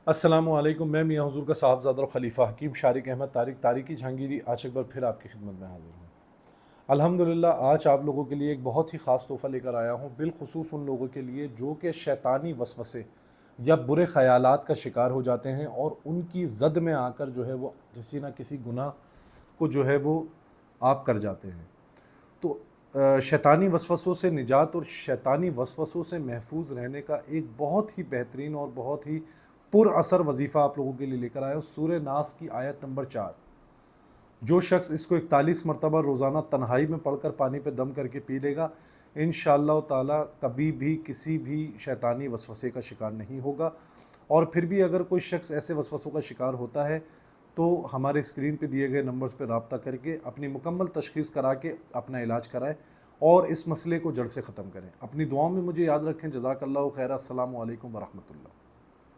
अस्सलामुअलैकुम। मैं मियां हुजूर का साहबजादा और खलीफा हकीम शारिक अहमद तारिकी जहांगीरी आज एक बार फिर आपकी खिदमत में हाजिर हूँ। अल्हम्दुलिल्लाह आज आप लोगों के लिए एक बहुत ही ख़ास तोहफ़ा लेकर आया हूँ, बिलखुसूस उन लोगों के लिए जो कि शैतानी वसवसे या बुरे ख़यालात का शिकार हो जाते हैं और उनकी ज़द में आकर जो है वो किसी न किसी गुनाह को जो है वो आप कर जाते हैं। तो शैतानी वसवसों से निजात और शैतानी वसवसों से महफूज रहने का एक बहुत ही बेहतरीन और बहुत ही पुरअसर वजीफ़ा आप लोगों के लिए लेकर आया हूँ। सूरह नास की आयत नंबर 4। जो शख्स इसको 41 मरतबा रोज़ाना तन्हाई में पढ़कर पानी पे दम करके पी लेगा, इंशाअल्लाह ताला कभी भी किसी भी शैतानी वसवसे का शिकार नहीं होगा। और फिर भी अगर कोई शख्स ऐसे वसवसों का शिकार होता है तो हमारे स्क्रीन पे दिए गए नंबर्स पर रब्ता करके अपनी मुकम्मल तशख़ीस करा के अपना इलाज कराएँ और इस मसले को जड़ से ख़त्म करें। अपनी दुआओं में मुझे याद रखें। जज़ाकल्लाहु खैर। अस्सलामु अलैकुम व रहमतुल्लाह।